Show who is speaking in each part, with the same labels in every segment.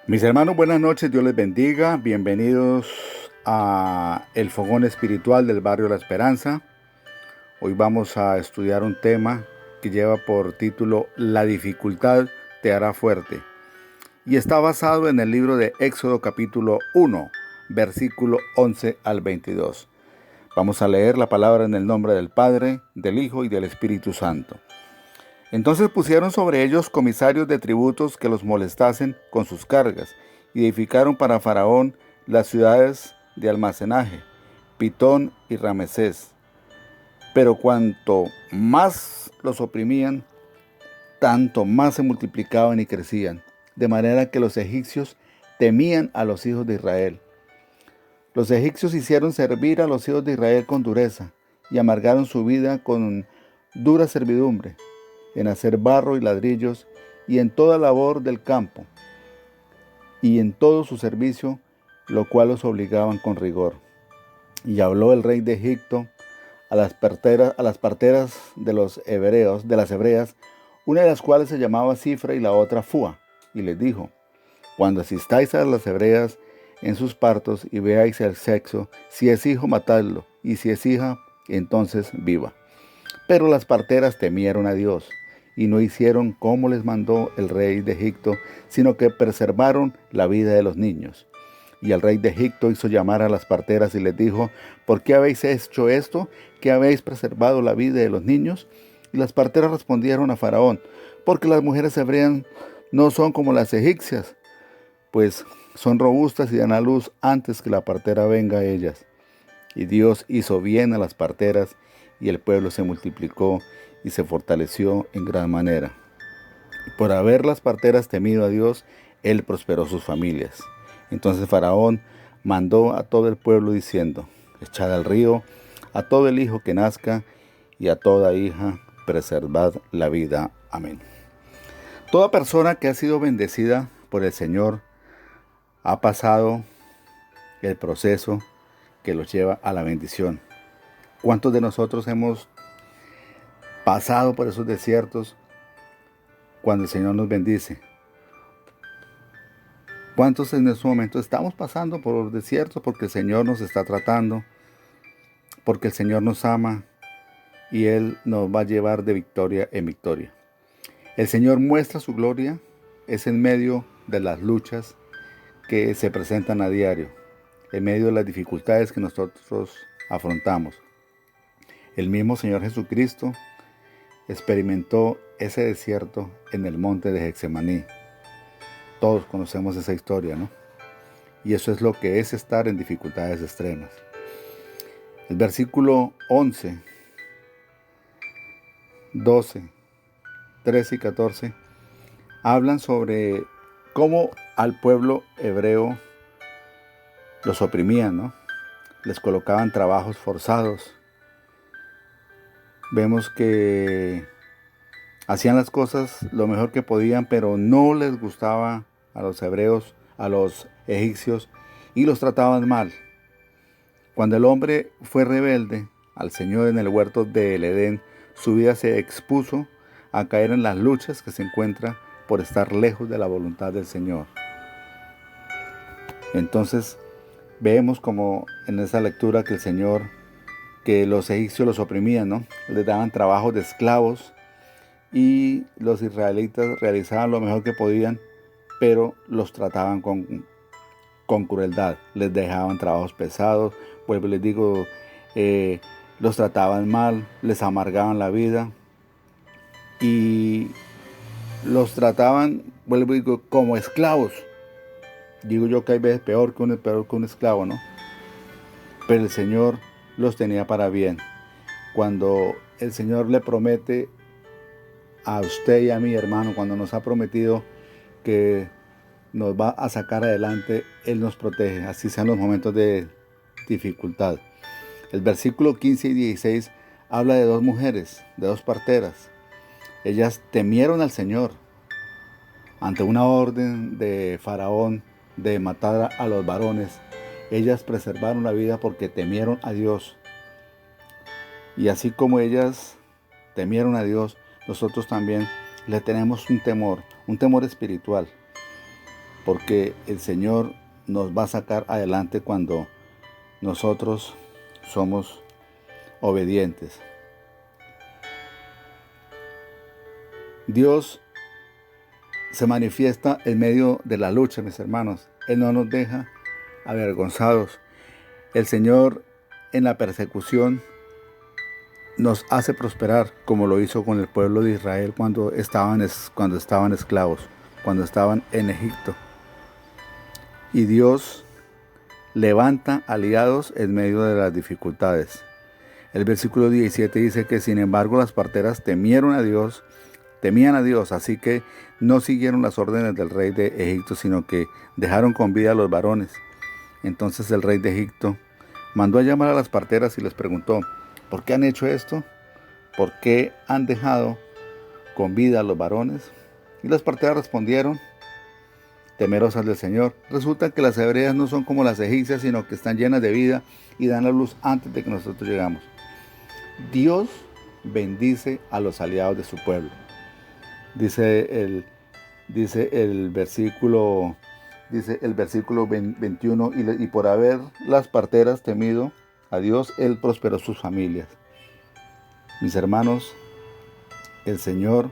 Speaker 1: Mis hermanos, buenas noches, Dios les bendiga. Bienvenidos a el Fogón Espiritual del Barrio La Esperanza. Hoy vamos a estudiar un tema que lleva por título La dificultad te hará fuerte. Y está basado en el libro de Éxodo capítulo 1, versículo 11 al 22. Vamos a leer la palabra en el nombre del Padre, del Hijo y del Espíritu Santo. Entonces pusieron sobre ellos comisarios de tributos que los molestasen con sus cargas, y edificaron para Faraón las ciudades de almacenaje, Pitón y Ramesés. Pero cuanto más los oprimían, tanto más se multiplicaban y crecían, de manera que los egipcios temían a los hijos de Israel. Los egipcios hicieron servir a los hijos de Israel con dureza, y amargaron su vida con dura servidumbre, en hacer barro y ladrillos, y en toda labor del campo, y en todo su servicio, lo cual los obligaban con rigor. Y habló el rey de Egipto a las parteras de los hebreos, de las hebreas, una de las cuales se llamaba Cifra y la otra Fua, y les dijo: cuando asistáis a las hebreas en sus partos y veáis el sexo, si es hijo, matadlo, y si es hija, entonces viva. Pero las parteras temieron a Dios, y no hicieron como les mandó el rey de Egipto, sino que preservaron la vida de los niños. Y el rey de Egipto hizo llamar a las parteras y les dijo: ¿por qué habéis hecho esto? ¿Que habéis preservado la vida de los niños? Y las parteras respondieron a Faraón: porque las mujeres hebreas no son como las egipcias, pues son robustas y dan a luz antes que la partera venga a ellas. Y Dios hizo bien a las parteras, y el pueblo se multiplicó y se fortaleció en gran manera. Y por haber las parteras temido a Dios, Él prosperó sus familias. Entonces Faraón mandó a todo el pueblo diciendo: echad al río a todo el hijo que nazca, y a toda hija preservad la vida. Amén. Toda persona que ha sido bendecida por el Señor ha pasado el proceso que los lleva a la bendición. ¿Cuántos de nosotros hemos pasado por esos desiertos cuando el Señor nos bendice? ¿Cuántos en este momento estamos pasando por los desiertos porque el Señor nos está tratando, porque el Señor nos ama y Él nos va a llevar de victoria en victoria? El Señor muestra su gloria es en medio de las luchas que se presentan a diario, en medio de las dificultades que nosotros afrontamos. El mismo Señor Jesucristo experimentó ese desierto en el monte de Getsemaní. Todos conocemos esa historia, ¿no? Y eso es lo que es estar en dificultades extremas. El versículo 11, 12, 13 y 14 hablan sobre cómo al pueblo hebreo los oprimían, ¿no? Les colocaban trabajos forzados. Vemos que hacían las cosas lo mejor que podían, pero no les gustaba a los hebreos, a los egipcios, y los trataban mal. Cuando el hombre fue rebelde al Señor en el huerto del Edén, su vida se expuso a caer en las luchas que se encuentra por estar lejos de la voluntad del Señor. Entonces vemos como en esa lectura que el Señor, que los egipcios los oprimían, ¿no? Les daban trabajos de esclavos, y los israelitas realizaban lo mejor que podían, pero los trataban con crueldad. Les dejaban trabajos pesados, vuelvo y les digo, los trataban mal, les amargaban la vida y los trataban, vuelvo y digo, como esclavos. Digo yo que hay veces peor que un esclavo, ¿no? Pero el Señor los tenía para bien. Cuando el Señor le promete a usted y a mi hermano, cuando nos ha prometido que nos va a sacar adelante, Él nos protege, así sean los momentos de dificultad. El versículo 15 y 16 habla de dos mujeres, de dos parteras. Ellas temieron al Señor ante una orden de Faraón de matar a los varones. Ellas preservaron la vida porque temieron a Dios. Y así como ellas temieron a Dios, nosotros también le tenemos un temor espiritual. porque el Señor nos va a sacar adelante cuando nosotros somos obedientes. Dios se manifiesta en medio de la lucha, mis hermanos. Él no nos deja avergonzados. El Señor en la persecución nos hace prosperar, como lo hizo con el pueblo de Israel cuando estaban esclavos, cuando estaban en Egipto. Y Dios levanta aliados en medio de las dificultades. El versículo 17 dice que sin embargo las parteras temían a Dios, así que no siguieron las órdenes del rey de Egipto, sino que dejaron con vida a los varones. Entonces el rey de Egipto mandó a llamar a las parteras y les preguntó: ¿por qué han hecho esto? ¿Por qué han dejado con vida a los varones? Y las parteras respondieron, temerosas del Señor. Resulta que las hebreas no son como las egipcias, sino que están llenas de vida y dan la luz antes de que nosotros llegamos. Dios bendice a los aliados de su pueblo. Dice el versículo 21, y por haber las parteras temido a Dios, Él prosperó sus familias. Mis hermanos, el Señor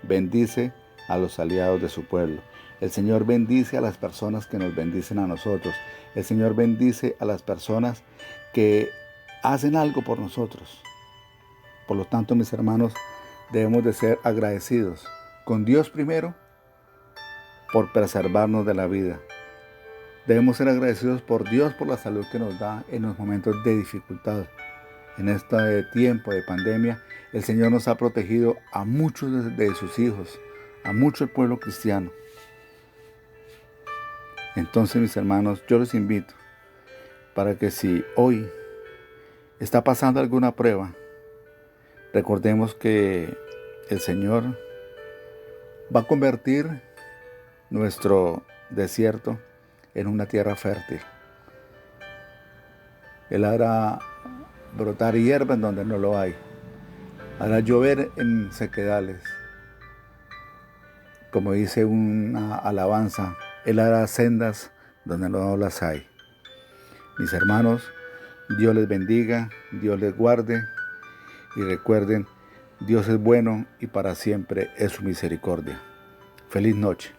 Speaker 1: bendice a los aliados de su pueblo. El Señor bendice a las personas que nos bendicen a nosotros. El Señor bendice a las personas que hacen algo por nosotros. Por lo tanto, mis hermanos, debemos de ser agradecidos con Dios primero por preservarnos de la vida. Debemos ser agradecidos por Dios por la salud que nos da en los momentos de dificultad. En este tiempo de pandemia, el Señor nos ha protegido a muchos de sus hijos, a mucho el pueblo cristiano. Entonces, mis hermanos, yo les invito para que si hoy está pasando alguna prueba, recordemos que el Señor va a convertir nuestro desierto en una tierra fértil. Él hará brotar hierba en donde no lo hay. Hará llover en sequedales. Como dice una alabanza, Él hará sendas donde no las hay. Mis hermanos, Dios les bendiga, Dios les guarde y recuerden, Dios es bueno y para siempre es su misericordia. Feliz noche.